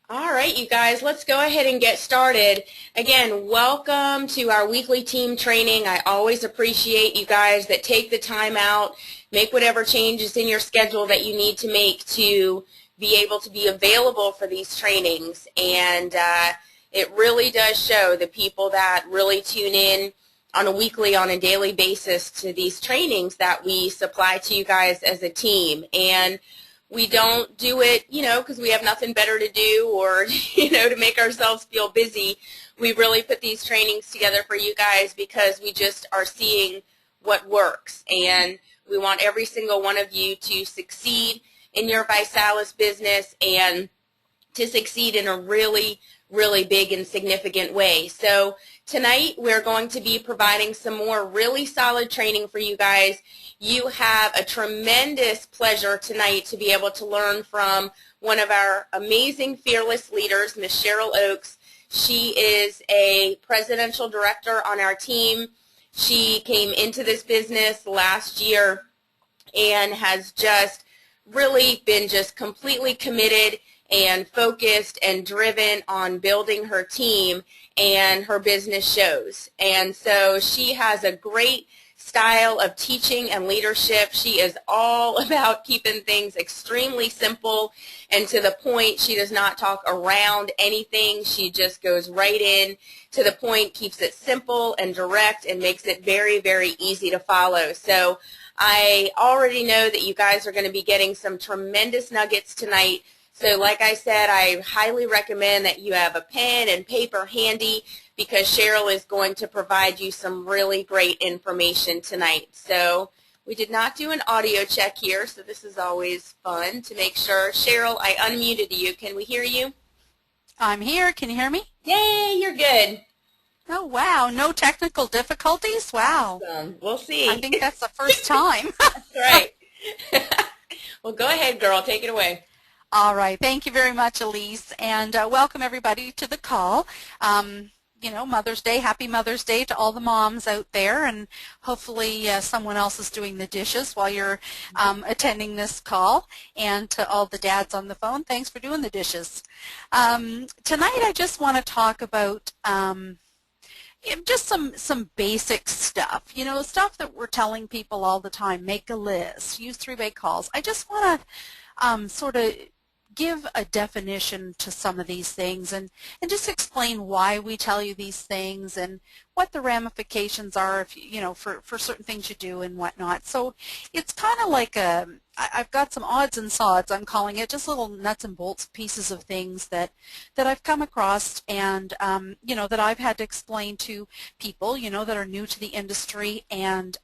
All right, you guys, let's go ahead and get started. Again, welcome to our weekly team training. I always appreciate you guys that take the time out, make whatever changes in your schedule that you need to make to be able to be available for these trainings. And it really does show the people that really tune in on a weekly, on a daily basis to these trainings that we supply to you guys as a team. And we don't do it, because we have nothing better to do or, to make ourselves feel busy. We really put these trainings together for you guys because we just are seeing what works. And we want every single one of you to succeed in your ViSalus business and to succeed in a really, really big and significant way. So tonight we're going to be providing some more really solid training for you guys. You have a tremendous pleasure tonight to be able to learn from one of our amazing fearless leaders, Miss Cherryl Oakes. She is a presidential director on our team. She came into this business last year and has just really been just completely committed and focused and driven on building her team, and her business shows. And so she has a great style of teaching and leadership. She is all about keeping things extremely simple and to the point. She does not talk around anything. She just goes right in to the point, keeps it simple and direct, and makes it very, very easy to follow. So I already know that you guys are going to be getting some tremendous nuggets tonight. So like I said, I highly recommend that you have a pen and paper handy because Cherryl is going to provide you some really great information tonight. So we did not do an audio check here, so this is always fun to make sure. Cherryl, I unmuted you. Can we hear you? I'm here. Can you hear me? Yay, you're good. Oh, wow. No technical difficulties? Wow. Awesome. We'll see. I think that's the first time. That's right. Well, go ahead, girl. Take it away. All right. Thank you very much, Alyse, and welcome everybody to the call. Mother's Day, happy Mother's Day to all the moms out there, and hopefully someone else is doing the dishes while you're attending this call, and to all the dads on the phone, thanks for doing the dishes. Tonight I just want to talk about just some basic stuff, stuff that we're telling people all the time. Make a list, use three-way calls. I just want to sort of give a definition to some of these things and just explain why we tell you these things and what the ramifications are if for certain things you do and whatnot. So it's kind of like I've got some odds and sods, I'm calling it, just little nuts and bolts pieces of things that I've come across and that I've had to explain to people that are new to the industry and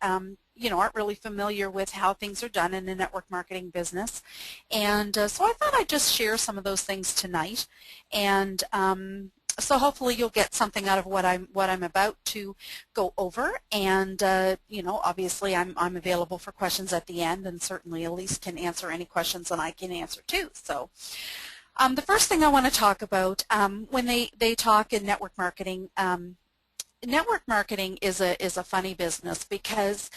aren't really familiar with how things are done in the network marketing business. And so I thought I'd just share some of those things tonight. And so hopefully you'll get something out of what I'm about to go over. And obviously I'm available for questions at the end, and certainly Alyse can answer any questions and I can answer too. So the first thing I want to talk about when they talk in network marketing is a funny business because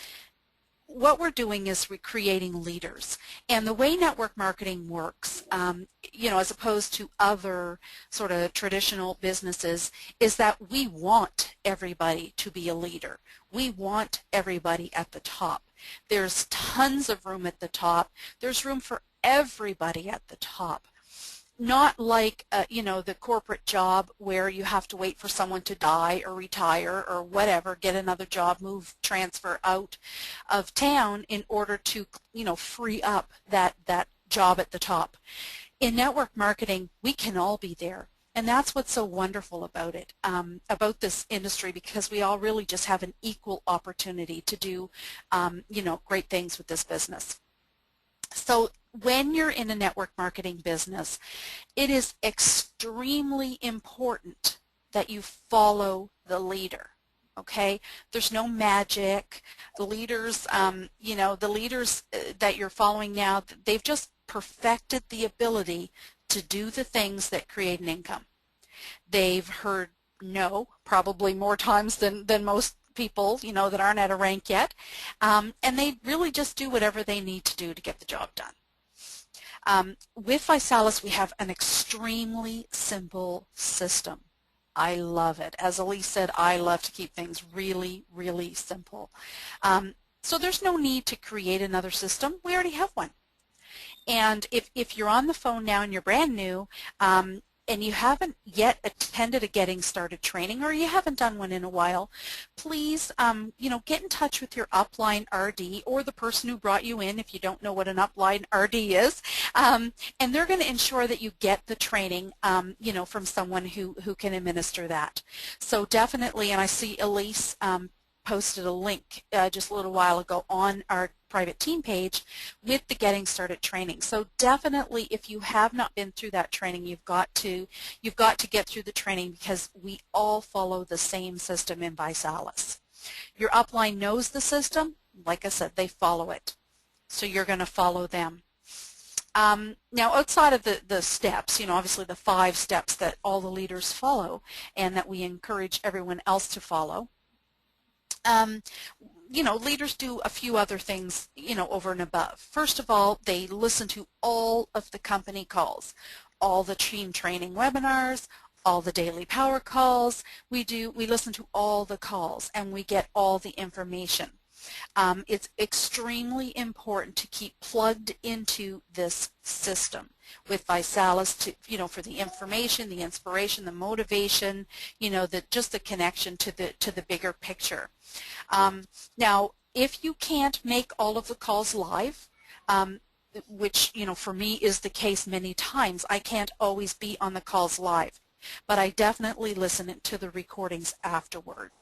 what we're doing is we're creating leaders. And the way network marketing works, as opposed to other sort of traditional businesses, is that we want everybody to be a leader. We want everybody at the top. There's tons of room at the top. There's room for everybody at the top. Not like, the corporate job where you have to wait for someone to die or retire or whatever, get another job, move, transfer out of town in order to, free up that job at the top. In network marketing, we can all be there. And that's what's so wonderful about it, about this industry, because we all really just have an equal opportunity to do, great things with this business. So when you're in a network marketing business, it is extremely important that you follow the leader. Okay, there's no magic. The leaders, the leaders that you're following now, they've just perfected the ability to do the things that create an income. They've heard no probably more times than most people, that aren't at a rank yet, and they really just do whatever they need to do to get the job done. With ViSalus, we have an extremely simple system. I love it. As Alyse said, I love to keep things really, really simple. So there's no need to create another system. We already have one. And if you're on the phone now and you're brand new, and you haven't yet attended a Getting Started training, or you haven't done one in a while, please, get in touch with your upline RD or the person who brought you in if you don't know what an upline RD is, and they're going to ensure that you get the training, from someone who can administer that. So definitely, and I see Alyse posted a link just a little while ago on our private team page with the Getting Started training. So definitely, if you have not been through that training, you've got to get through the training, because we all follow the same system in ViSalus. Your upline knows the system. Like I said, they follow it. So you're going to follow them. Now, outside of the steps, obviously the 5 steps that all the leaders follow and that we encourage everyone else to follow, leaders do a few other things, over and above. First of all, they listen to all of the company calls, all the team training webinars, all the daily power calls. We listen to all the calls, and we get all the information. It's extremely important to keep plugged into this system with ViSalus for the information, the inspiration, the motivation, just the connection to the bigger picture. Now, if you can't make all of the calls live, which for me is the case many times, I can't always be on the calls live, but I definitely listen to the recordings afterwards.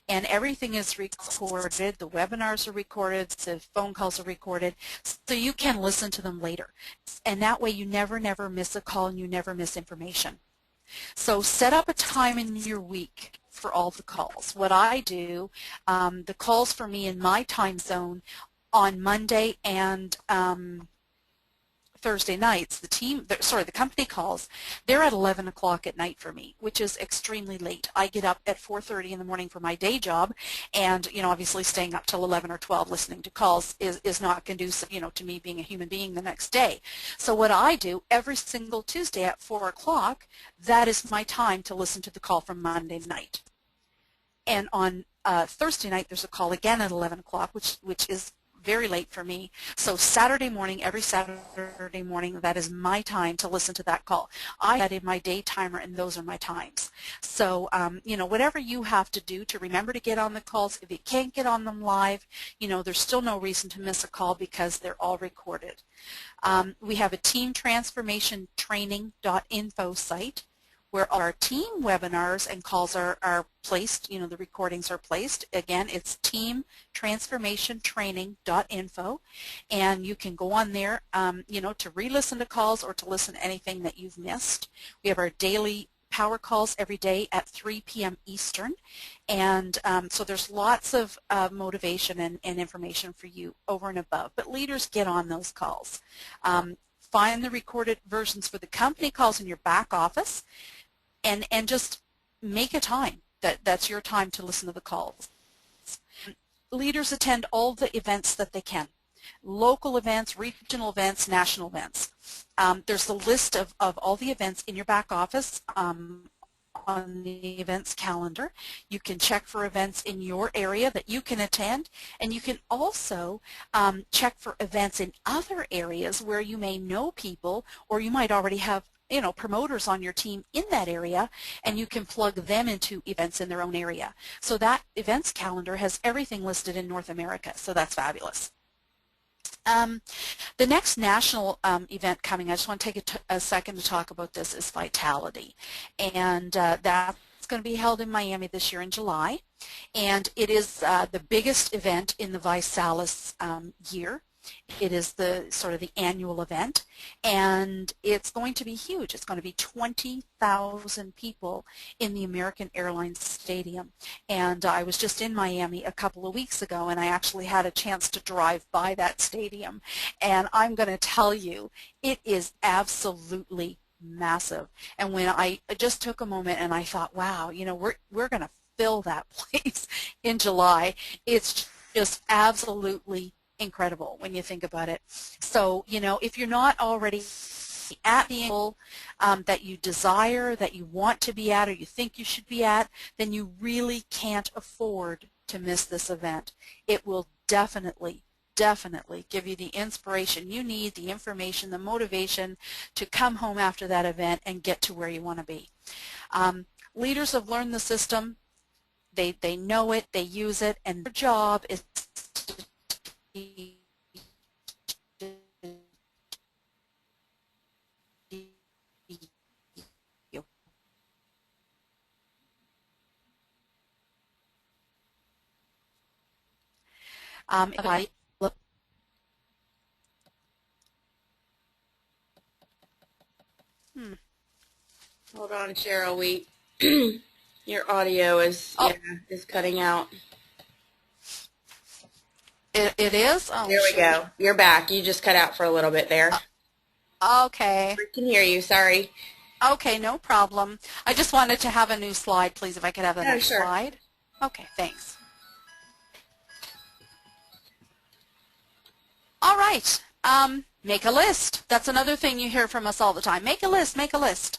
And everything is recorded. The webinars are recorded. The phone calls are recorded. So you can listen to them later. And that way you never miss a call and you never miss information. So set up a time in your week for all the calls. What I do, the calls for me in my time zone on Monday and Thursday nights, the company calls, they're at 11 o'clock at night for me, which is extremely late. I get up at 4:30 in the morning for my day job, and obviously staying up till 11 or 12 listening to calls is not conducive, to me being a human being the next day. So what I do every single Tuesday at 4 o'clock, that is my time to listen to the call from Monday night. And on Thursday night, there's a call again at 11 o'clock, which is very late for me. So Saturday morning, every Saturday morning, that is my time to listen to that call. I had in my day timer, and those are my times. So, whatever you have to do to remember to get on the calls, if you can't get on them live, there's still no reason to miss a call because they're all recorded. We have a team transformation training.info site where our team webinars and calls are placed, the recordings are placed. Again, it's teamtransformationtraining.info, and you can go on there, to re-listen to calls or to listen to anything that you've missed. We have our daily power calls every day at 3 p.m. Eastern, and so there's lots of motivation and information for you over and above. But leaders, get on those calls. Find the recorded versions for the company calls in your back office, and just make a time that's your time to listen to the calls. Leaders attend all the events that they can. Local events, regional events, national events. There's a list of all the events in your back office on the events calendar. You can check for events in your area that you can attend, and you can also check for events in other areas where you may know people, or you might already have promoters on your team in that area, and you can plug them into events in their own area. So that events calendar has everything listed in North America, so that's fabulous. The next national event coming, I just want to take a second to talk about this, is Vitality. And that's going to be held in Miami this year in July. And it is the biggest event in the ViSalus year. It is the sort of the annual event, and it's going to be huge. It's going to be 20,000 people in the American Airlines Stadium. And I was just in Miami a couple of weeks ago, and I actually had a chance to drive by that stadium. And I'm going to tell you, it is absolutely massive. And when I just took a moment and I thought, wow, we're going to fill that place in July. It's just absolutely incredible when you think about it. So, you know, if you're not already at the level that you desire, that you want to be at, or you think you should be at, then you really can't afford to miss this event. It will definitely give you the inspiration you need, the information, the motivation to come home after that event and get to where you want to be. Leaders have learned the system. They know it, they use it, and their job is to teach you. If I look, Hold on, Cheryl. Your audio is is cutting out. it is? Oh, There we go. You're back. You just cut out for a little bit there. Okay. I can hear you. Sorry. Okay, no problem. I just wanted to have a new slide, please, if I could have the next sure. slide. Okay, thanks. All right. Make a list. That's another thing you hear from us all the time. Make a list, make a list.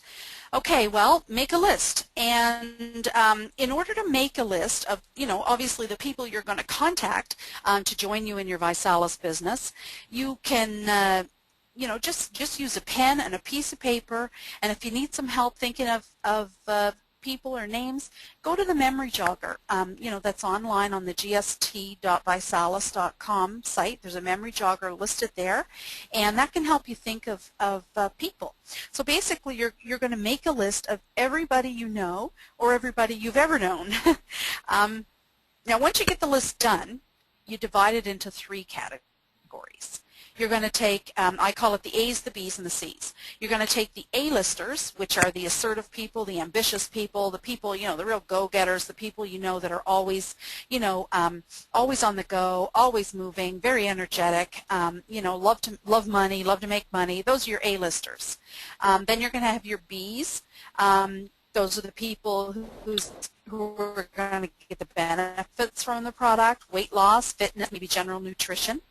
Okay, well, make a list. And in order to make a list of, you know, obviously the people you're going to contact to join you in your ViSalus business, you can, you know, just use a pen and a piece of paper. And if you need some help thinking of people or names, go to the memory jogger. You know, that's online on the gst.visalus.com site. There's a memory jogger listed there, and that can help you think of people. So basically, you're going to make a list of everybody you know or everybody you've ever known. Now, once you get the list done, you divide it into 3 categories. You're going to take, I call it the A's, the B's, and the C's. You're going to take the A-listers, which are the assertive people, the ambitious people, the people, you know, the real go-getters, the people you know that are always, you know, always on the go, always moving, very energetic, you know, love money, love to make money. Those are your A-listers. Then you're going to have your B's. Those are the people who are going to get the benefits from the product, weight loss, fitness, maybe general nutrition.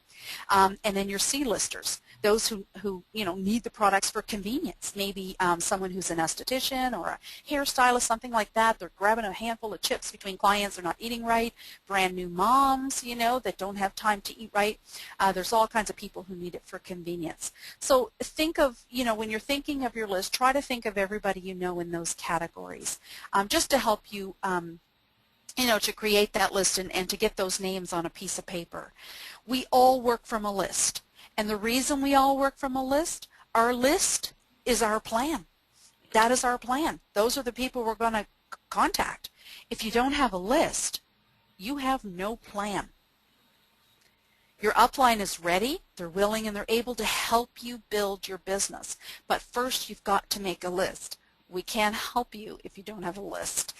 And then your C-listers, those who you know need the products for convenience. Maybe someone who's an esthetician or a hairstylist, something like that. They're grabbing a handful of chips between clients. They're not eating right. Brand new moms, you know, that don't have time to eat right. There's all kinds of people who need it for convenience. So think of, you know, when you're thinking of your list, try to think of everybody you know in those categories, just to help you you know, to create that list and to get those names on a piece of paper. We all work from a list. And the reason we all work from a list, our list is our plan. That is our plan. Those are the people we're going to contact. If you don't have a list, you have no plan. Your upline is ready, they're willing, and they're able to help you build your business. But first, you've got to make a list. We can't help you if you don't have a list.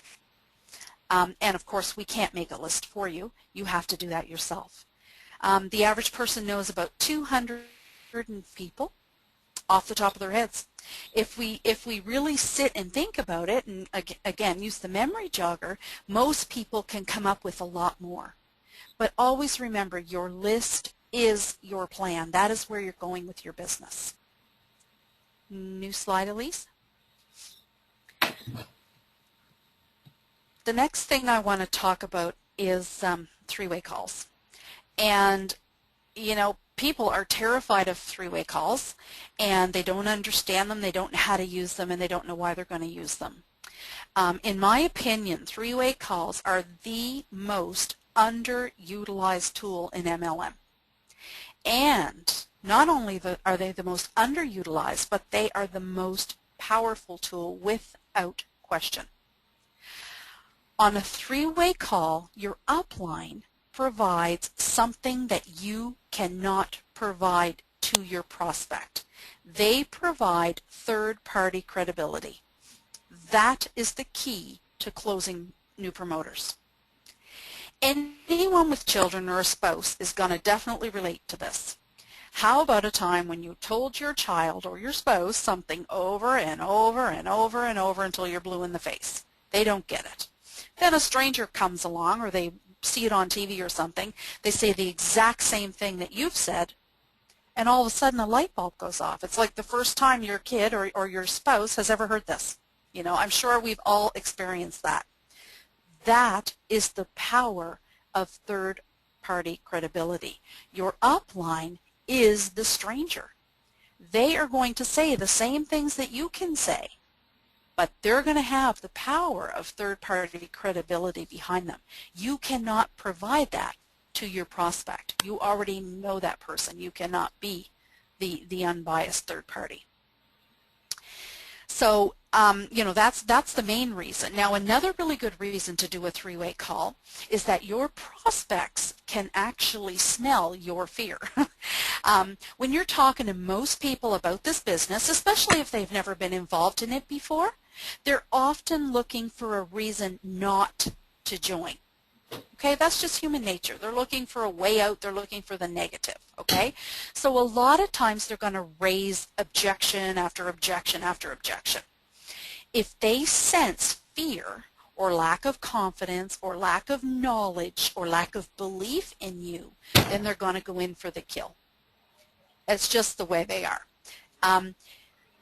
And of course, we can't make a list for you. You have to do that yourself. The average person knows about 200 people off the top of their heads. If we really sit and think about it, and again, use the memory jogger, most people can come up with a lot more. But always remember, your list is your plan. That is where you're going with your business. New slide, Alyse. The next thing I want to talk about is three-way calls. And, you know, people are terrified of three-way calls, and they don't understand them, they don't know how to use them, and they don't know why they're going to use them. In my opinion, three-way calls are the most underutilized tool in MLM. And not only are they the most underutilized, but they are the most powerful tool without question. On a three-way call, your upline provides something that you cannot provide to your prospect. They provide third-party credibility. That is the key to closing new promoters. Anyone with children or a spouse is going to definitely relate to this. How about a time when you told your child or your spouse something over and over and over and over until you're blue in the face? They don't get it. Then a stranger comes along, or they see it on TV or something, they say the exact same thing that you've said, and all of a sudden a light bulb goes off. It's like the first time your kid or your spouse has ever heard this. You know, I'm sure we've all experienced that. That is the power of third-party credibility. Your upline is the stranger. They are going to say the same things that you can say, but they're going to have the power of third-party credibility behind them. You cannot provide that to your prospect. You already know that person. You cannot be the unbiased third party. So, you know, that's the main reason. Now, another really good reason to do a three-way call is that your prospects can actually smell your fear. When you're talking to most people about this business, especially if they've never been involved in it before, they're often looking for a reason not to join. Okay, that's just human nature. They're looking for a way out. They're looking for the negative, okay? So a lot of times they're going to raise objection after objection after objection. If they sense fear or lack of confidence or lack of knowledge or lack of belief in you, then they're going to go in for the kill. It's just the way they are.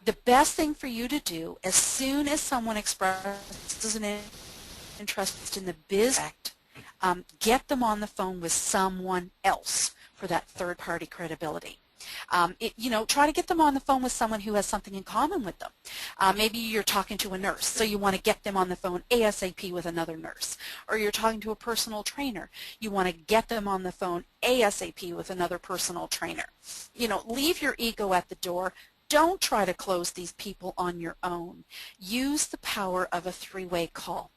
The best thing for you to do as soon as someone expresses an interest in the business, get them on the phone with someone else for that third-party credibility. You know, try to get them on the phone with someone who has something in common with them. Maybe you're talking to a nurse, so you want to get them on the phone ASAP with another nurse. Or you're talking to a personal trainer. You want to get them on the phone ASAP with another personal trainer. You know, leave your ego at the door. Don't try to close these people on your own. Use the power of a three-way call.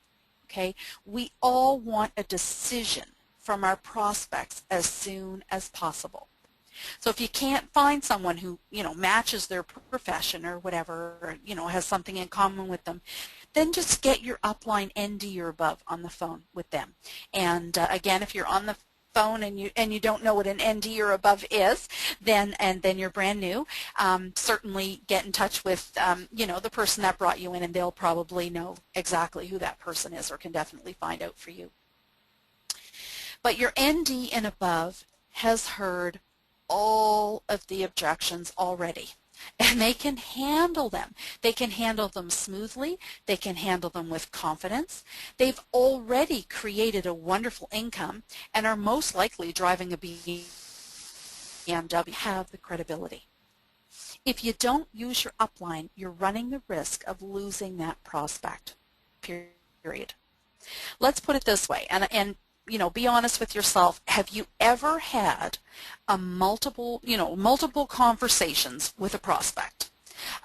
Okay? We all want a decision from our prospects as soon as possible. So if you can't find someone who, you know, matches their profession or whatever, or, you know, has something in common with them, then just get your upline ND or above on the phone with them. And again, if you're on the phone and you don't know what an ND or above is, then you're brand new, certainly get in touch with you know, the person that brought you in, and they'll probably know exactly who that person is or can definitely find out for you. But your ND and above has heard all of the objections already, and they can handle them. They can handle them smoothly. They can handle them with confidence. They've already created a wonderful income and are most likely driving a BMW. Have the credibility. If you don't use your upline, you're running the risk of losing that prospect, period. Let's put it this way, and you know, be honest with yourself. Have you ever had multiple conversations with a prospect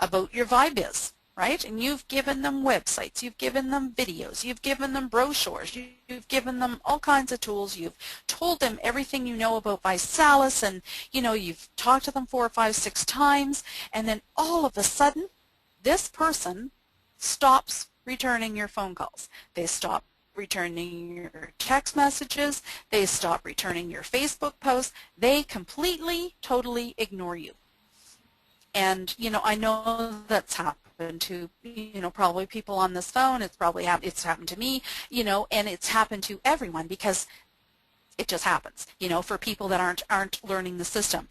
about your ViBiz, right? And you've given them websites, you've given them videos, you've given them brochures, you've given them all kinds of tools, you've told them everything you know about ViSalus, and you know, you've talked to them 4 or 5, 6 times, and then all of a sudden, this person stops returning your phone calls. They stop returning your text messages, they stop returning your Facebook posts, they completely, totally ignore you. And, you know, I know that's happened to, you know, probably people on this phone, it's happened to me, you know, and it's happened to everyone because it just happens, you know, for people that aren't learning the system.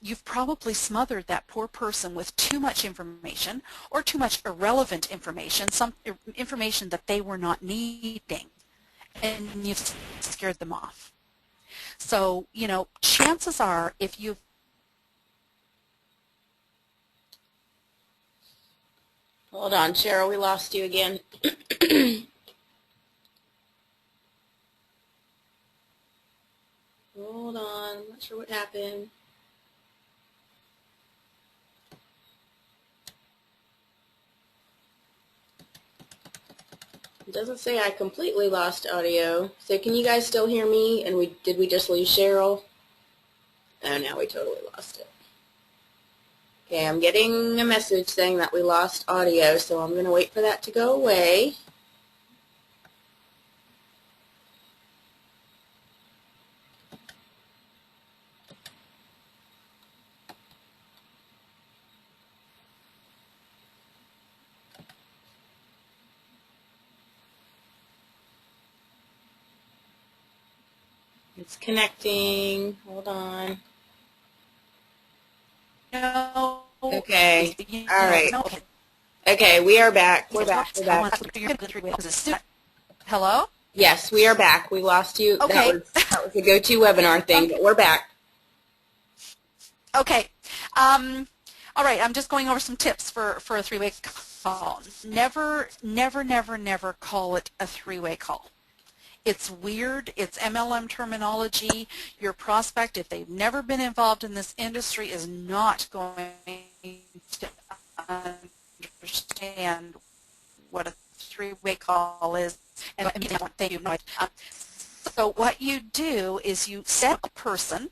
You've probably smothered that poor person with too much information or too much irrelevant information, some information that they were not needing, and you've scared them off. So, you know, chances are if you've Hold on, Cheryl, we lost you again. Hold on, I'm not sure what happened. It doesn't say I completely lost audio. So can you guys still hear me? And did we just lose Cheryl? Oh, now we totally lost it. Okay, I'm getting a message saying that we lost audio, so I'm going to wait for that to go away. It's connecting. Hold on. No. Okay. All right. Okay, we are back. We're back. We're back. Hello? Yes, we are back. We lost you. Okay. That was a go-to webinar thing, but we're back. Okay. All right, I'm just going over some tips for a three-way call. Never, never, never, never call it a three-way call. It's weird. It's MLM terminology. Your prospect, if they've never been involved in this industry, is not going to understand what a three-way call is. And thank you. So what you do is you set a person,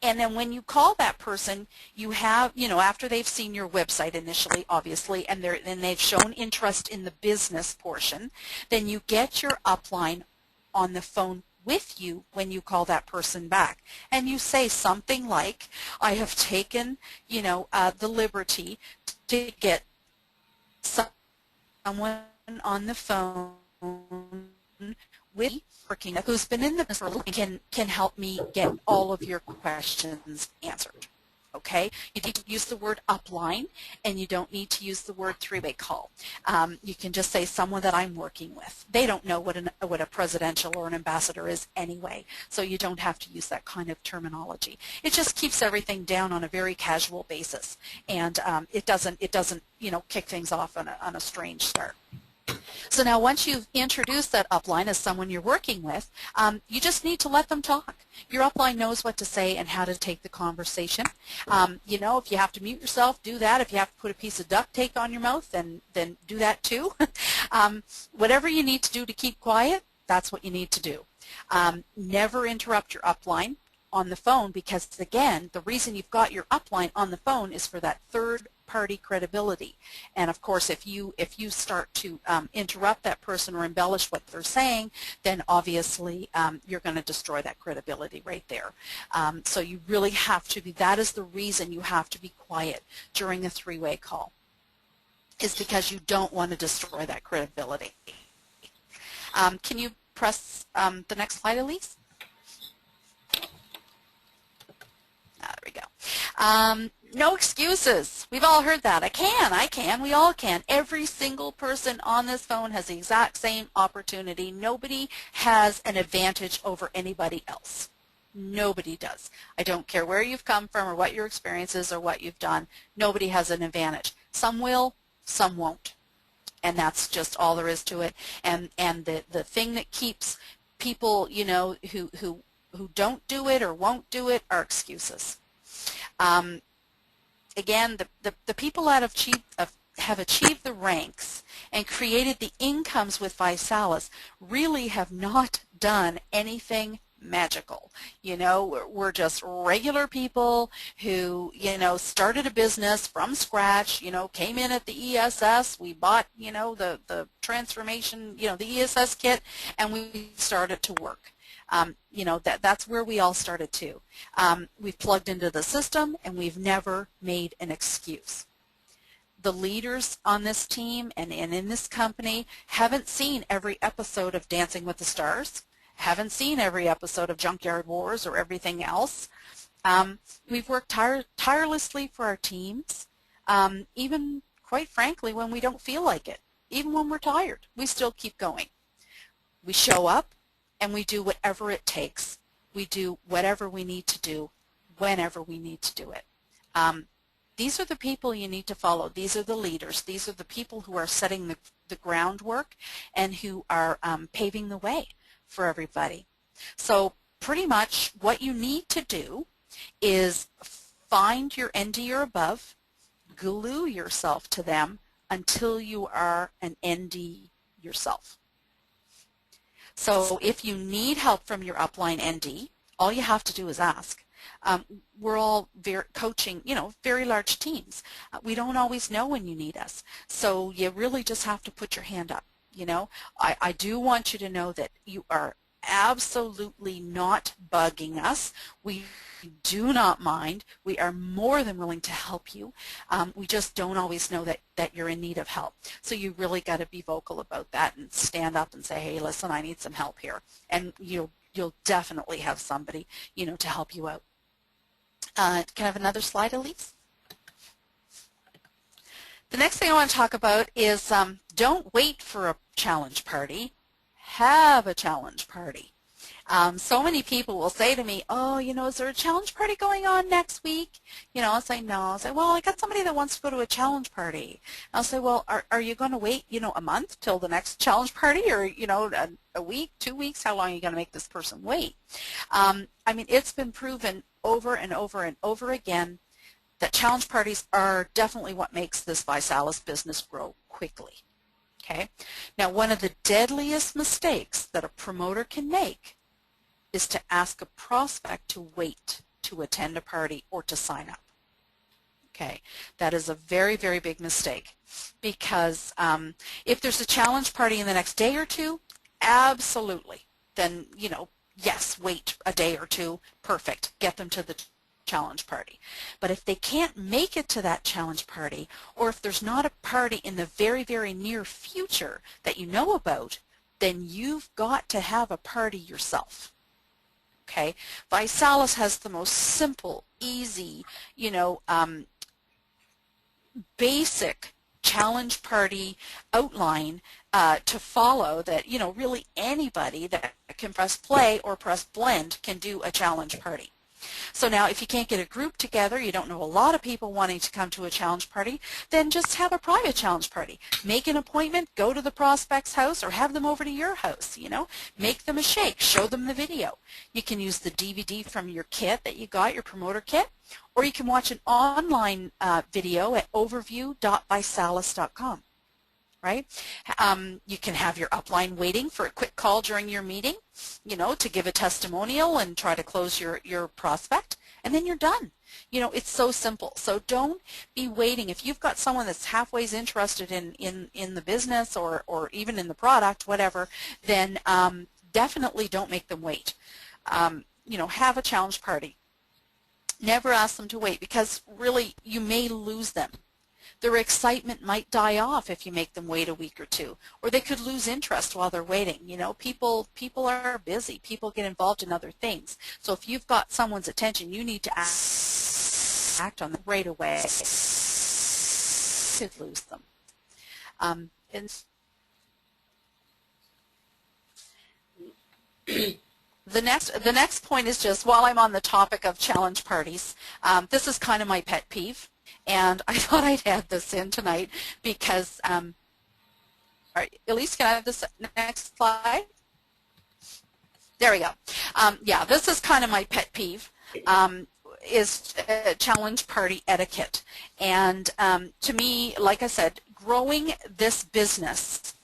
and then when you call that person, you have, after they've seen your website initially, obviously, and they've shown interest in the business portion, then you get your upline on the phone with you when you call that person back. And you say something like, I have taken, the liberty to get someone on the phone with working who's been in the business for a little can help me get all of your questions answered. Okay, you need to use the word upline, and you don't need to use the word three-way call. You can just say someone that I'm working with. They don't know what a presidential or an ambassador is anyway, so you don't have to use that kind of terminology. It just keeps everything down on a very casual basis, and it doesn't kick things off on a strange start. So now once you've introduced that upline as someone you're working with, you just need to let them talk. Your upline knows what to say and how to take the conversation. If you have to mute yourself, do that. If you have to put a piece of duct tape on your mouth, then do that too. Whatever you need to do to keep quiet, that's what you need to do. Never interrupt your upline on the phone, because again, the reason you've got your upline on the phone is for that third-party credibility. And of course, if you start to interrupt that person or embellish what they're saying, then obviously you're going to destroy that credibility right there. So you really have to be. That is the reason you have to be quiet during a three-way call, is because you don't want to destroy that credibility. Can you press the next slide, Alyse? There we go. No excuses. We've all heard that. I can, we all can. Every single person on this phone has the exact same opportunity. Nobody has an advantage over anybody else. Nobody does. I don't care where you've come from or what your experience is or what you've done. Nobody has an advantage. Some will, some won't. And that's just all there is to it. And the thing that keeps people, who don't do it or won't do it are excuses. Again, the people that have achieved the ranks and created the incomes with Visalis really have not done anything magical. We're just regular people who, started a business from scratch, came in at the ESS, we bought, the transformation, the ESS kit, and we started to work. That's where we all started too. We've plugged into the system, and we've never made an excuse. The leaders on this team and in this company haven't seen every episode of Dancing with the Stars, haven't seen every episode of Junkyard Wars or everything else. We've worked tirelessly for our teams, even, quite frankly, when we don't feel like it. Even when we're tired, we still keep going. We show up, and we do whatever it takes. We do whatever we need to do, whenever we need to do it. These are the people you need to follow. These are the leaders. These are the people who are setting the groundwork and who are paving the way for everybody. So pretty much what you need to do is find your ND or above, glue yourself to them until you are an ND yourself. So if you need help from your upline ND, all you have to do is ask. We're all coaching, very large teams. We don't always know when you need us. So you really just have to put your hand up. I do want you to know that you are absolutely not bugging us. We do not mind. We are more than willing to help you. We just don't always know that you're in need of help. So you really got to be vocal about that and stand up and say, hey, listen, I need some help here. And you'll definitely have somebody, to help you out. Can I have another slide, Alyse? The next thing I want to talk about is don't wait for a challenge party. Have a challenge party. So many people will say to me, oh, is there a challenge party going on next week? I'll say no. I'll say, well, I got somebody that wants to go to a challenge party. I'll say, well, are you going to wait, a month till the next challenge party, or, a week, 2 weeks? How long are you going to make this person wait? It's been proven over and over and over again that challenge parties are definitely what makes this ViSalus business grow quickly. Okay. Now, one of the deadliest mistakes that a promoter can make is to ask a prospect to wait to attend a party or to sign up. Okay, that is a very, very big mistake, because if there's a challenge party in the next day or two, absolutely, then, yes, wait a day or two, perfect, get them to the challenge party. But if they can't make it to that challenge party, or if there's not a party in the very, very near future that you know about, then you've got to have a party yourself. Okay, ViSalus has the most simple, easy, basic challenge party outline to follow that, really anybody that can press play or press blend can do a challenge party. So now if you can't get a group together, you don't know a lot of people wanting to come to a challenge party, then just have a private challenge party. Make an appointment, go to the prospect's house, or have them over to your house, Make them a shake, show them the video. You can use the DVD from your kit that you got, your promoter kit, or you can watch an online video at overview.visalus.com. Right? You can have your upline waiting for a quick call during your meeting, to give a testimonial and try to close your prospect, and then you're done. It's so simple. So don't be waiting. If you've got someone that's halfway interested in the business or even in the product, whatever, then definitely don't make them wait. Have a challenge party. Never ask them to wait, because really you may lose them. Their excitement might die off if you make them wait a week or two, or they could lose interest while they're waiting. People are busy. People get involved in other things. So if you've got someone's attention, you need to act on them right away. You could lose them. And the next point is just, while I'm on the topic of challenge parties, this is kind of my pet peeve. And I thought I'd add this in tonight because, all right, Alyse, can I have this next slide? There we go. Yeah, this is kind of my pet peeve, is challenge party etiquette. And to me, like I said, growing this business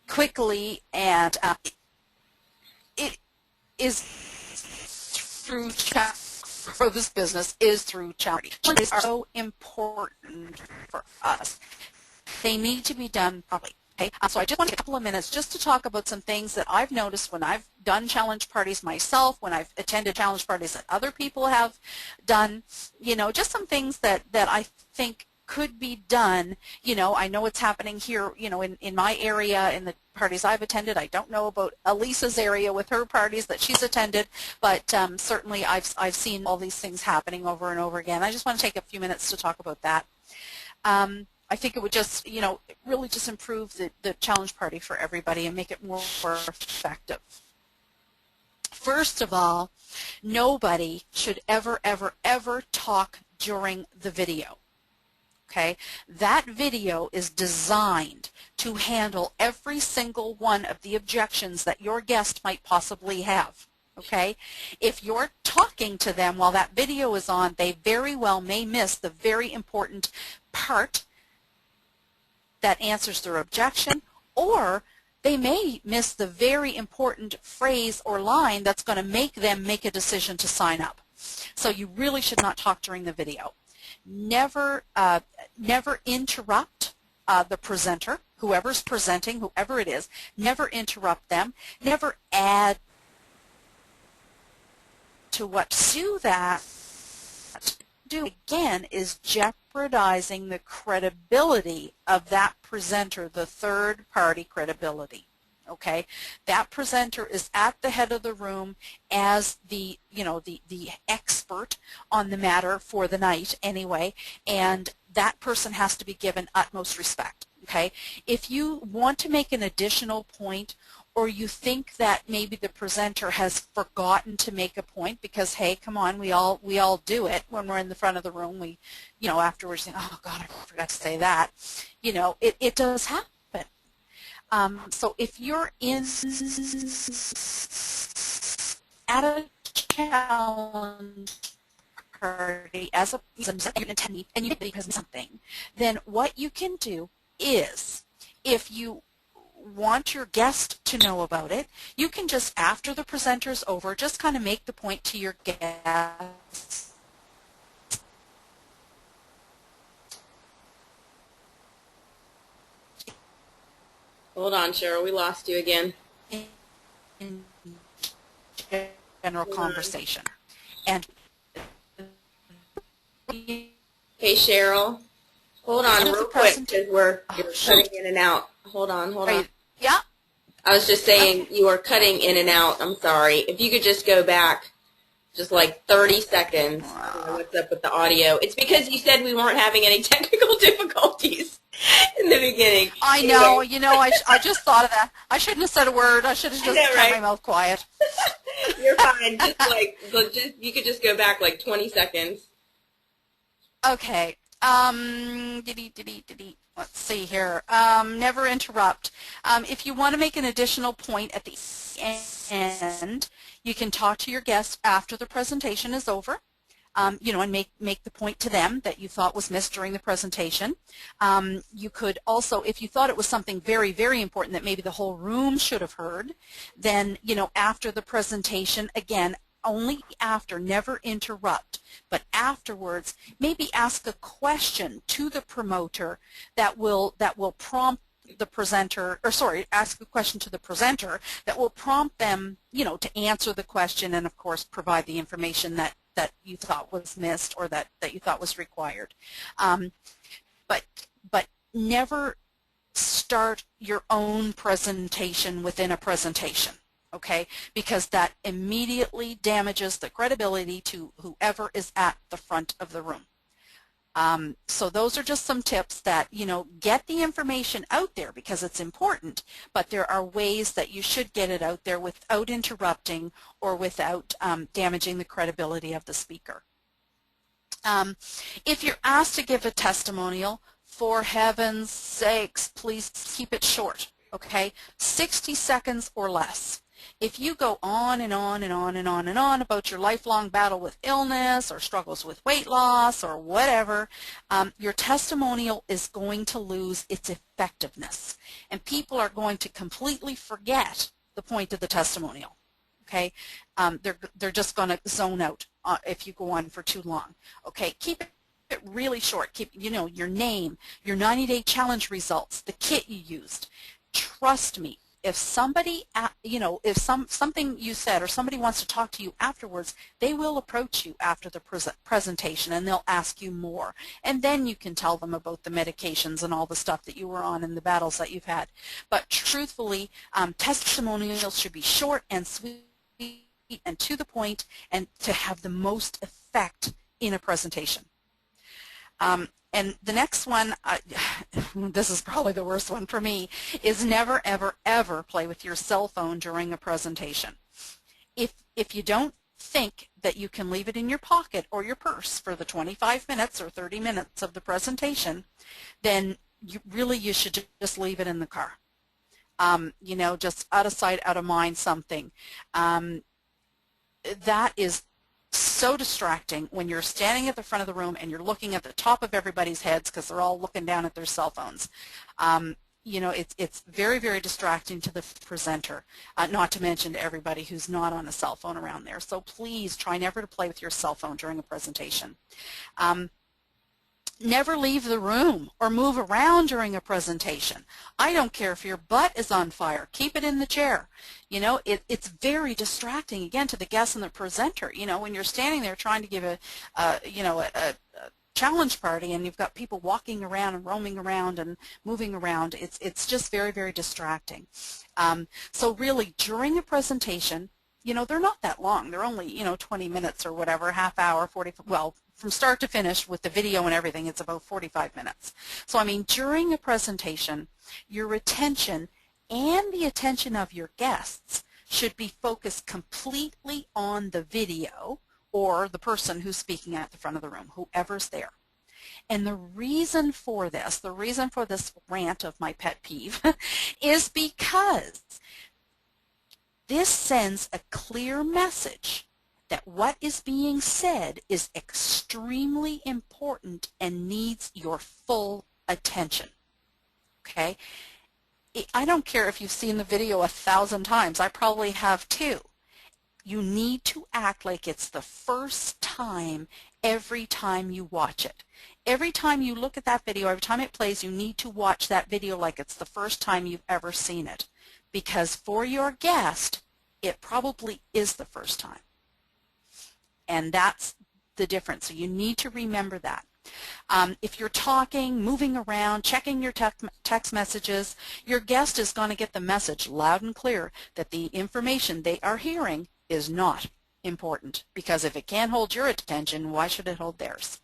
quickly, and it is through grow this business is through charity. Challenges are so important for us. They need to be done properly. Okay? So I just want to take a couple of minutes just to talk about some things that I've noticed when I've done challenge parties myself, when I've attended challenge parties that other people have done, just some things that I think could be done. I know it's happening here, in my area, in the parties I've attended. I don't know about Alyse's area with her parties that she's attended, but certainly I've seen all these things happening over and over again. I just want to take a few minutes to talk about that. I think it would just, really just improve the challenge party for everybody and make it more effective. First of all, nobody should ever, ever, ever talk during the video. Okay, that video is designed to handle every single one of the objections that your guest might possibly have. Okay, if you're talking to them while that video is on, they very well may miss the very important part that answers their objection, or they may miss the very important phrase or line that's going to make them make a decision to sign up. So you really should not talk during the video. Never interrupt the presenter, whoever's presenting, whoever it is. Never interrupt them. Never add to what. Do that. Do again is jeopardizing the credibility of that presenter, the third party credibility. Okay, that presenter is at the head of the room as the, the expert on the matter for the night anyway, and that person has to be given utmost respect. Okay, if you want to make an additional point, or you think that maybe the presenter has forgotten to make a point, because hey, come on, we all do it when we're in the front of the room. We, afterwards think, oh God, I forgot to say that. It does happen. So if you're at a challenge party as an attendee and you did something, then what you can do is, if you want your guest to know about it, you can just, after the presenter's over, just kind of make the point to your guest. Hold on, Cheryl. We lost you again. In general conversation. And hey, Cheryl. Hold on real quick, because you're cutting in and out. Hold on. Yeah. I was just saying you are cutting in and out. I'm sorry. If you could just go back just like 30 seconds. I don't know what's up with the audio. It's because you said we weren't having any technical difficulties in the beginning. I know. I just thought of that. I shouldn't have said a word. I should have just kept my mouth quiet. You're fine. You could just go back like 20 seconds. Okay. Let's see here. Never interrupt. If you want to make an additional point at the end, you can talk to your guest after the presentation is over. And make the point to them that you thought was missed during the presentation. You could also, if you thought it was something very, very important that maybe the whole room should have heard, then, after the presentation, again, only after, never interrupt, but afterwards, maybe ask a question to the promoter that will prompt the presenter, ask a question to the presenter that will prompt them, to answer the question and, of course, provide the information that you thought was missed or that you thought was required. But never start your own presentation within a presentation. Okay, because that immediately damages the credibility to whoever is at the front of the room. So those are just some tips that, get the information out there because it's important, but there are ways that you should get it out there without interrupting or without damaging the credibility of the speaker. If you're asked to give a testimonial, for heaven's sakes, please keep it short, okay? 60 seconds or less. If you go on and on and on and on and on about your lifelong battle with illness or struggles with weight loss or whatever, your testimonial is going to lose its effectiveness. And people are going to completely forget the point of the testimonial. Okay? They're just going to zone out if you go on for too long. Okay? Keep it really short. Keep, your name, your 90-day challenge results, the kit you used. Trust me. If somebody, if something you said or somebody wants to talk to you afterwards, they will approach you after the presentation and they'll ask you more. And then you can tell them about the medications and all the stuff that you were on and the battles that you've had. But truthfully, testimonials should be short and sweet and to the point and to have the most effect in a presentation. And the next one, this is probably the worst one for me, is never, ever, ever play with your cell phone during a presentation. If you don't think that you can leave it in your pocket or your purse for the 25 minutes or 30 minutes of the presentation, then you should just leave it in the car. Just out of sight, out of mind something. That is so distracting when you're standing at the front of the room and you're looking at the top of everybody's heads because they're all looking down at their cell phones. It's very, very distracting to the presenter, not to mention to everybody who's not on a cell phone around there. So please try never to play with your cell phone during a presentation. Never leave the room or move around during a presentation. I don't care if your butt is on fire. Keep it in the chair. It's very distracting, again, to the guest and the presenter. When you're standing there trying to give a challenge party and you've got people walking around and roaming around and moving around, it's just very, very distracting. So really, during a presentation, you know, they're not that long. They're only, you know, 20 minutes or whatever, half hour, 40, well, from start to finish with the video and everything, it's about 45 minutes. So, I mean, during a presentation, your attention and the attention of your guests should be focused completely on the video or the person who's speaking at the front of the room, whoever's there. And the reason for this rant of my pet peeve is because this sends a clear message that what is being said is extremely important and needs your full attention. Okay? I don't care if you've seen the video 1,000 times. I probably have too. You need to act like it's the first time every time you watch it. Every time you look at that video, every time it plays, you need to watch that video like it's the first time you've ever seen it. Because for your guest, it probably is the first time. And that's the difference. So you need to remember that. If you're talking, moving around, checking your text messages, your guest is going to get the message loud and clear that the information they are hearing is not important, because if it can't hold your attention, why should it hold theirs?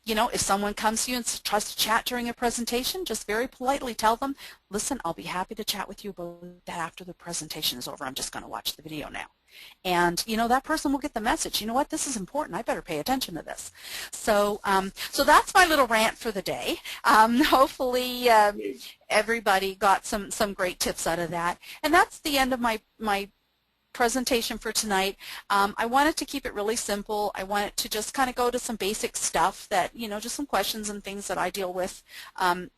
You know, if someone comes to you and tries to chat during a presentation, just very politely tell them, listen, I'll be happy to chat with you about that after the presentation is over. I'm just going to watch the video now. And, you know, that person will get the message. You know what? This is important. I better pay attention to this. So, so that's my little rant for the day. Hopefully everybody got some great tips out of that. And that's the end of my presentation for tonight. I wanted to keep it really simple. I wanted to just kind of go to some basic stuff that, you know, just some questions and things that I deal with,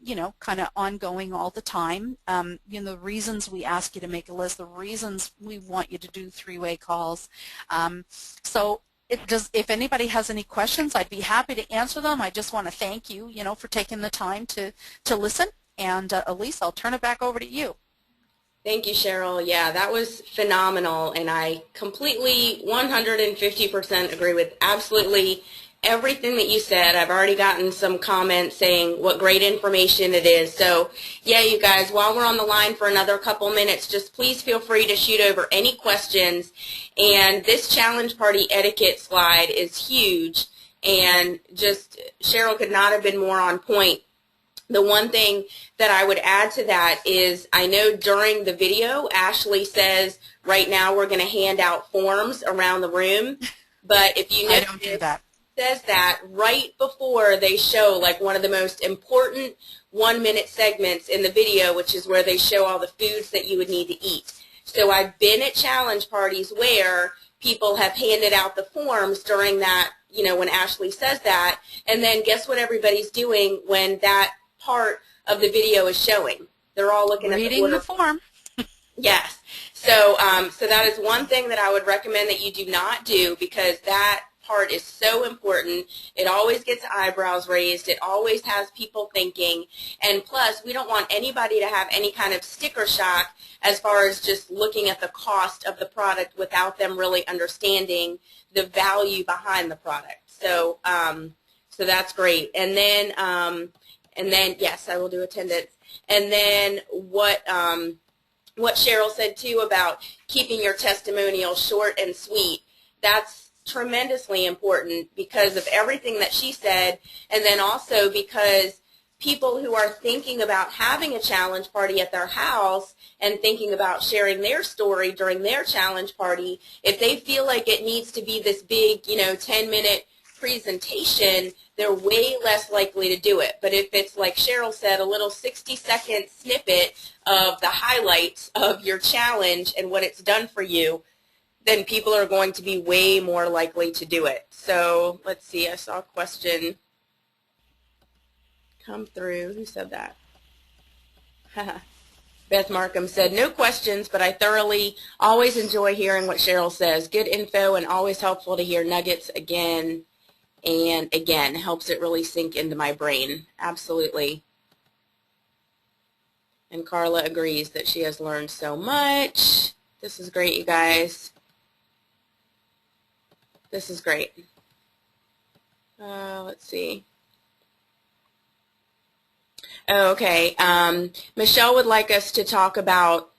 you know, kind of ongoing all the time. You know, the reasons we ask you to make a list, the reasons we want you to do three-way calls. So if anybody has any questions, I'd be happy to answer them. I just want to thank you, you know, for taking the time to listen. And Alyse, I'll turn it back over to you. Thank you, Cheryl. Yeah, that was phenomenal, and I completely 150% agree with absolutely everything that you said. I've already gotten some comments saying what great information it is. So, yeah, you guys, while we're on the line for another couple minutes, just please feel free to shoot over any questions. And this challenge party etiquette slide is huge, and just Cheryl could not have been more on point. The one thing that I would add to that is I know during the video, Ashley says, right now we're going to hand out forms around the room. But if you notice, I don't do that. It says that right before they show like one of the most important 1-minute segments in the video, which is where they show all the foods that you would need to eat. So I've been at challenge parties where people have handed out the forms during that, you know, when Ashley says that. And then guess what everybody's doing when that part of the video is showing? They're all looking at the form. Yes. So, so that is one thing that I would recommend that you do not do, because that part is so important. It always gets eyebrows raised. It always has people thinking. And plus, we don't want anybody to have any kind of sticker shock as far as just looking at the cost of the product without them really understanding the value behind the product. So, so that's great. And then, yes, I will do attendance. And then what Cheryl said, too, about keeping your testimonial short and sweet, that's tremendously important because of everything that she said, and then also because people who are thinking about having a challenge party at their house and thinking about sharing their story during their challenge party, if they feel like it needs to be this big, you know, 10-minute presentation, they're way less likely to do it. But if it's, like Cheryl said, a little 60-second snippet of the highlights of your challenge and what it's done for you, then people are going to be way more likely to do it. So let's see, I saw a question come through. Who said that? Beth Markham said, no questions, but I thoroughly always enjoy hearing what Cheryl says. Good info and always helpful to hear nuggets again and again. Helps it really sink into my brain. Absolutely. And Carla agrees that she has learned so much. This is great, you guys. This is great. Let's see. Oh, okay. Michelle would like us to talk about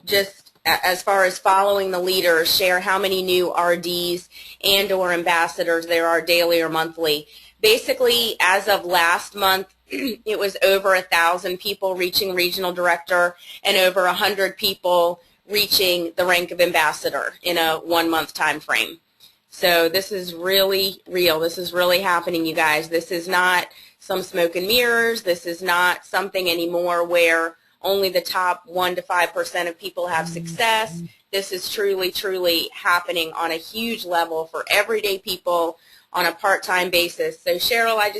just as far as following the leaders, share how many new RDs and or ambassadors there are daily or monthly. Basically, as of last month, it was over 1,000 people reaching regional director and over 100 people reaching the rank of ambassador in a 1 month time frame. So this is really real. This is really happening, you guys. This is not some smoke and mirrors. This is not something anymore where only the top 1 to 5% of people have success. This is truly, truly happening on a huge level for everyday people on a part-time basis. So Cheryl, I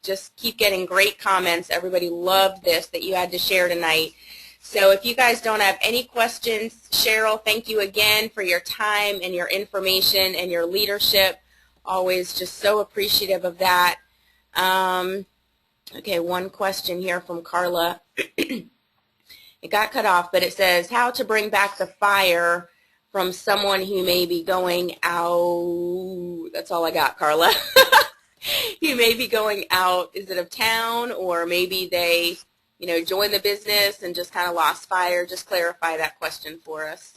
just keep getting great comments. Everybody loved this that you had to share tonight. So if you guys don't have any questions, Cheryl, thank you again for your time and your information and your leadership. Always just so appreciative of that. Okay, one question here from Carla. It got cut off, but it says, how to bring back the fire from someone who may be going out. That's all I got, Carla. Who may be going out, is it of town, or maybe they, you know, joined the business and just kind of lost fire? Just clarify that question for us.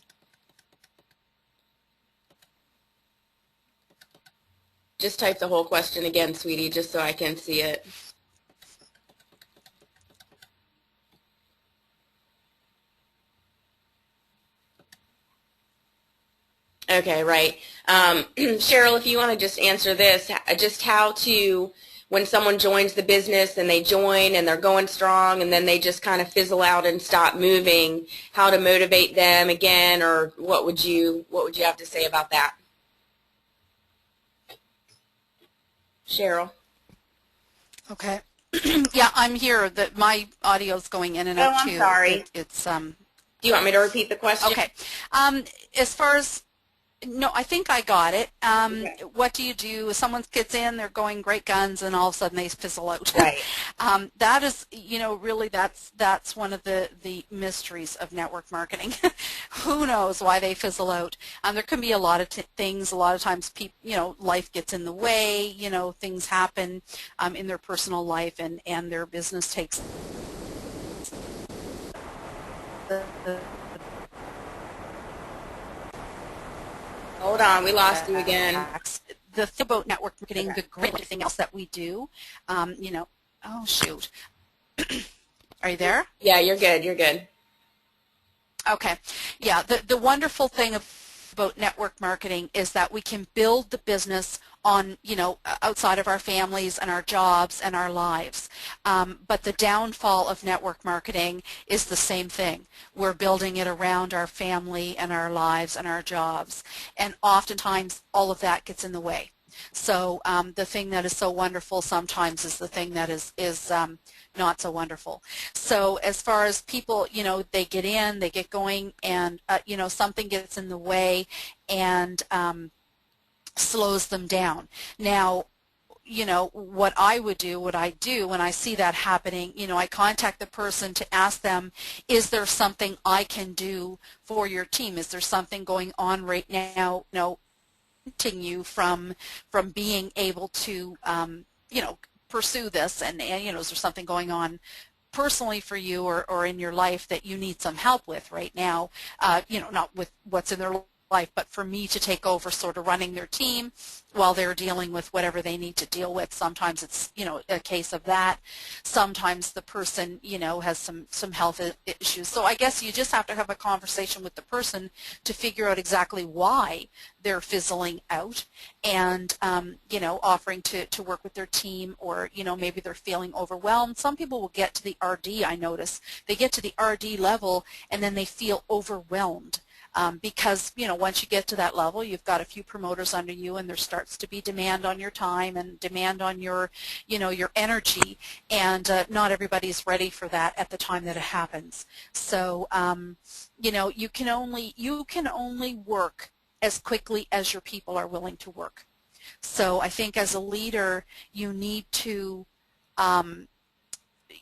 Just type the whole question again, sweetie, just so I can see it. Okay, right. Cheryl, if you want to just answer this, just how to, when someone joins the business and they join and they're going strong and then they just kind of fizzle out and stop moving, how to motivate them again, or what would you have to say about that? Cheryl. Okay. Yeah, I'm here. My audio's going in and out I'm too. sorry. Do you want me to repeat the question? Okay. As far as, no, I think I got it. Okay. What do you do? Someone gets in, they're going great guns, and all of a sudden they fizzle out. Right. That is, you know, really that's one of the mysteries of network marketing. Who knows why they fizzle out? There can be a lot of things. A lot of times, you know, life gets in the way. You know, things happen in their personal life, and their business takes Hold on, we lost you again. The thing about network marketing, the great everything else that we do, you know, oh shoot. Are you there? Yeah, you're good, you're good. Okay. Yeah, the wonderful thing about network marketing is that we can build the business on, you know, outside of our families and our jobs and our lives. But the downfall of network marketing is the same thing. We're building it around our family and our lives and our jobs. And oftentimes all of that gets in the way. So the thing that is so wonderful sometimes is the thing that is not so wonderful. So as far as people, you know, they get in, they get going, and, you know, something gets in the way and slows them down. Now, you know, what I do when I see that happening, you know, I contact the person to ask them, is there something I can do for your team? Is there something going on right now, you know, preventing you from being able to, you know, pursue this, and you know, is there something going on personally for you or in your life that you need some help with right now, you know, not with what's in their life, but for me to take over sort of running their team while they're dealing with whatever they need to deal with. Sometimes it's, you know, a case of that. Sometimes the person, you know, has some health issues. So I guess you just have to have a conversation with the person to figure out exactly why they're fizzling out, and, you know, offering to work with their team, or, you know, maybe they're feeling overwhelmed. Some people will get to the RD, I notice. They get to the RD level and then they feel overwhelmed. Because, you know, once you get to that level, you've got a few promoters under you, and there starts to be demand on your time and demand on your, you know, your energy, and not everybody's ready for that at the time that it happens. So, you know, you can only work as quickly as your people are willing to work. So I think as a leader, you need to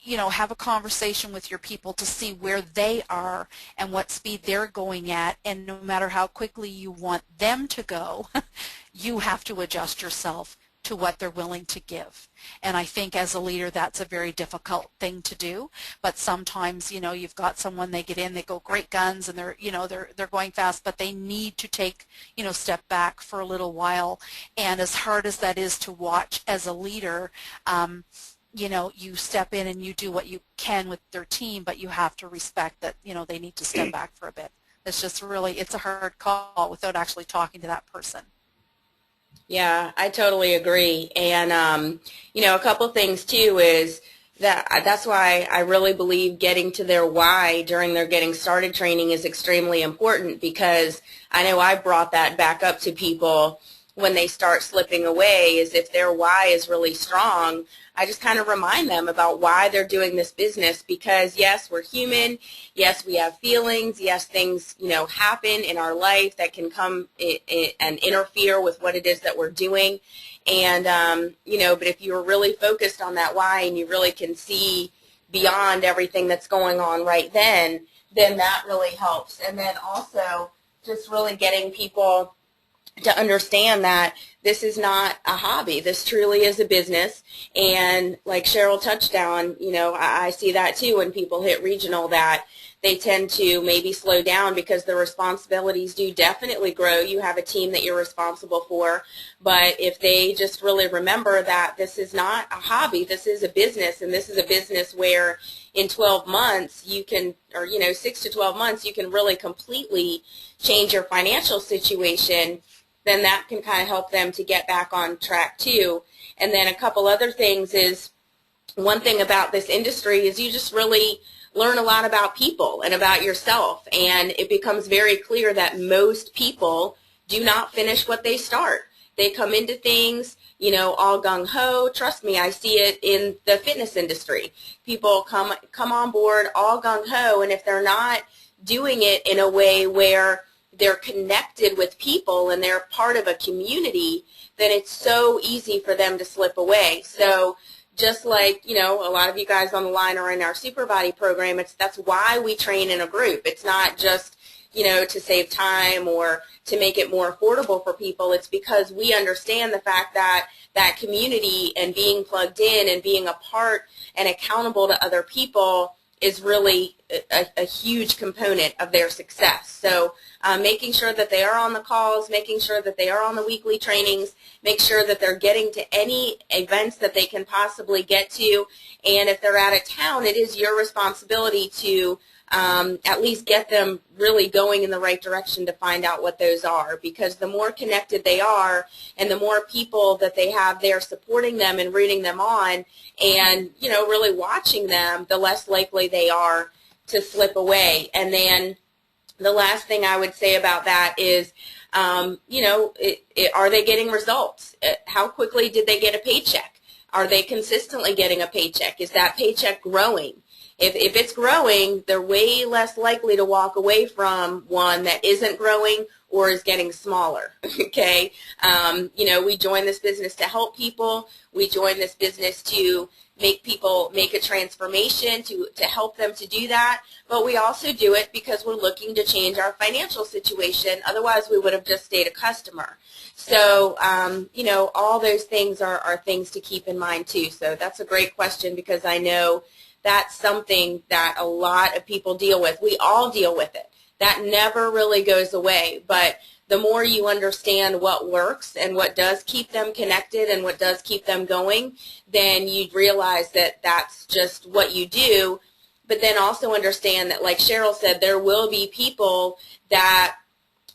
you know, have a conversation with your people to see where they are and what speed they're going at, and no matter how quickly you want them to go, you have to adjust yourself to what they're willing to give. And I think as a leader, that's a very difficult thing to do. But sometimes, you know, you've got someone, they get in, they go great guns, and they're, you know, they're going fast, but they need to take, you know, step back for a little while. And as hard as that is to watch as a leader, you know, you step in and you do what you can with their team, but you have to respect that, you know, they need to step back for a bit. It's just really, it's a hard call without actually talking to that person. Yeah, I totally agree. And, you know, a couple things too is that's why I really believe getting to their why during their getting started training is extremely important, because I know I brought that back up to people when they start slipping away. Is if their why is really strong, I just kind of remind them about why they're doing this business, because yes, we're human. Yes, we have feelings. Yes, things, you know, happen in our life that can come and interfere with what it is that we're doing. And, you know, but if you're really focused on that why and you really can see beyond everything that's going on right then that really helps. And then also just really getting people to understand that this is not a hobby. This truly is a business. And like Cherryl touched on, you know, I see that too when people hit regional, that they tend to maybe slow down because the responsibilities do definitely grow. You have a team that you're responsible for. But if they just really remember that this is not a hobby, this is a business, and this is a business where in 12 months you can, or, you know, 6 to 12 months, you can really completely change your financial situation, then that can kind of help them to get back on track too. And then a couple other things is, one thing about this industry is you just really learn a lot about people and about yourself. And it becomes very clear that most people do not finish what they start. They come into things, you know, all gung-ho. Trust me, I see it in the fitness industry. People come on board all gung-ho, and if they're not doing it in a way where they're connected with people and they're part of a community, then it's so easy for them to slip away. So just like, you know, a lot of you guys on the line are in our Super Body program, that's why we train in a group. It's not just, you know, to save time or to make it more affordable for people. It's because we understand the fact that that community and being plugged in and being a part and accountable to other people is really a huge component of their success. So making sure that they are on the calls, making sure that they are on the weekly trainings, make sure that they're getting to any events that they can possibly get to. And if they're out of town, it is your responsibility to at least get them really going in the right direction to find out what those are, because the more connected they are and the more people that they have there supporting them and rooting them on and, you know, really watching them, the less likely they are to slip away. And then the last thing I would say about that is, you know, are they getting results? How quickly did they get a paycheck? Are they consistently getting a paycheck? Is that paycheck growing? If it's growing, they're way less likely to walk away from one that isn't growing or is getting smaller, okay? You know, we join this business to help people. We join this business to make people make a transformation, to help them to do that. But we also do it because we're looking to change our financial situation. Otherwise, we would have just stayed a customer. So, you know, all those things are things to keep in mind, too. So that's a great question, because I know that's something that a lot of people deal with. We all deal with it. That never really goes away. But the more you understand what works and what does keep them connected and what does keep them going, then you realize that that's just what you do. But then also understand that, like Cherryl said, there will be people that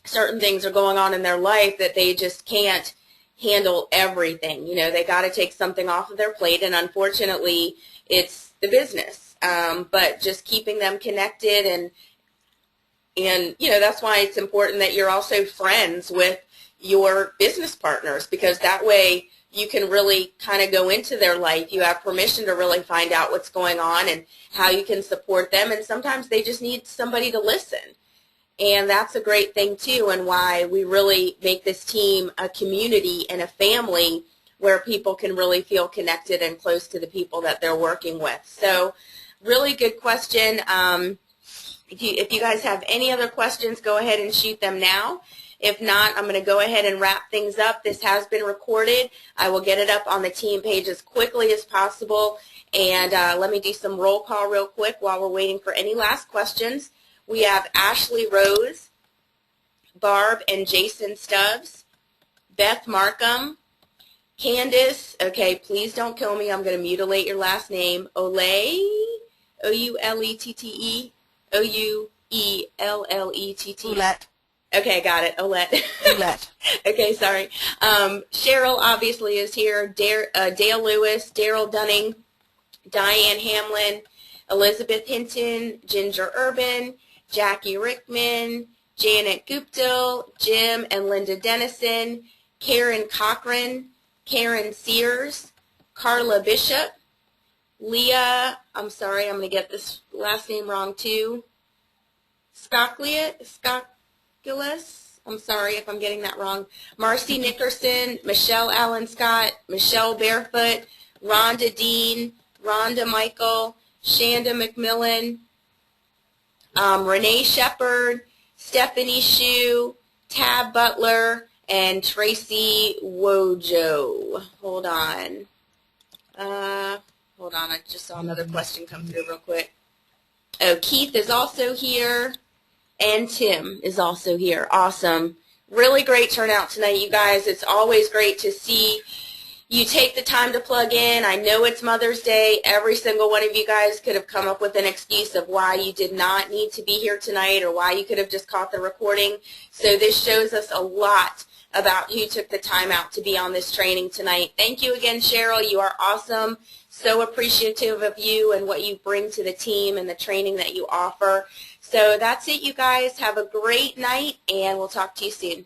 certain things are going on in their life that they just can't handle everything. You know, they got to take something off of their plate, and unfortunately, it's the business. But just keeping them connected and you know, that's why it's important that you're also friends with your business partners, because that way you can really kind of go into their life. You have permission to really find out what's going on and how you can support them. And sometimes they just need somebody to listen. And that's a great thing too, and why we really make this team a community and a family where people can really feel connected and close to the people that they're working with. So really good question. If you guys have any other questions, go ahead and shoot them now. If not, I'm going to go ahead and wrap things up. This has been recorded. I will get it up on the team page as quickly as possible. And let me do some roll call real quick while we're waiting for any last questions. We have Ashley Rose, Barb and Jason Stubbs, Beth Markham, Candace, okay, please don't kill me. I'm going to mutilate your last name. Oake, O-U-L-E-T-T-E, O-U-E-L-L-E-T-T. Oulette. Okay, got it. Oulette. Oulette. Okay, sorry. Cheryl obviously is here. Dale Lewis, Daryl Dunning, Diane Hamlin, Elizabeth Hinton, Ginger Urban, Jackie Rickman, Janet Guptill, Jim and Linda Dennison, Karen Cochran, Karen Sears, Carla Bishop, Leah, I'm sorry, I'm going to get this last name wrong too, Skokulis, I'm sorry if I'm getting that wrong, Marcy Nickerson, Michelle Allen Scott, Michelle Barefoot, Rhonda Dean, Rhonda Michael, Shanda McMillan, Renee Shepard, Stephanie Shue, Tab Butler, and Tracy Wojo. Hold on. I just saw another question come through real quick. Oh, Keith is also here, and Tim is also here. Awesome. Really great turnout tonight, you guys. It's always great to see you take the time to plug in. I know it's Mother's Day. Every single one of you guys could have come up with an excuse of why you did not need to be here tonight or why you could have just caught the recording. So this shows us a lot about who took the time out to be on this training tonight. Thank you again, Cheryl. You are awesome. So appreciative of you and what you bring to the team and the training that you offer. So that's it, you guys. Have a great night, and we'll talk to you soon.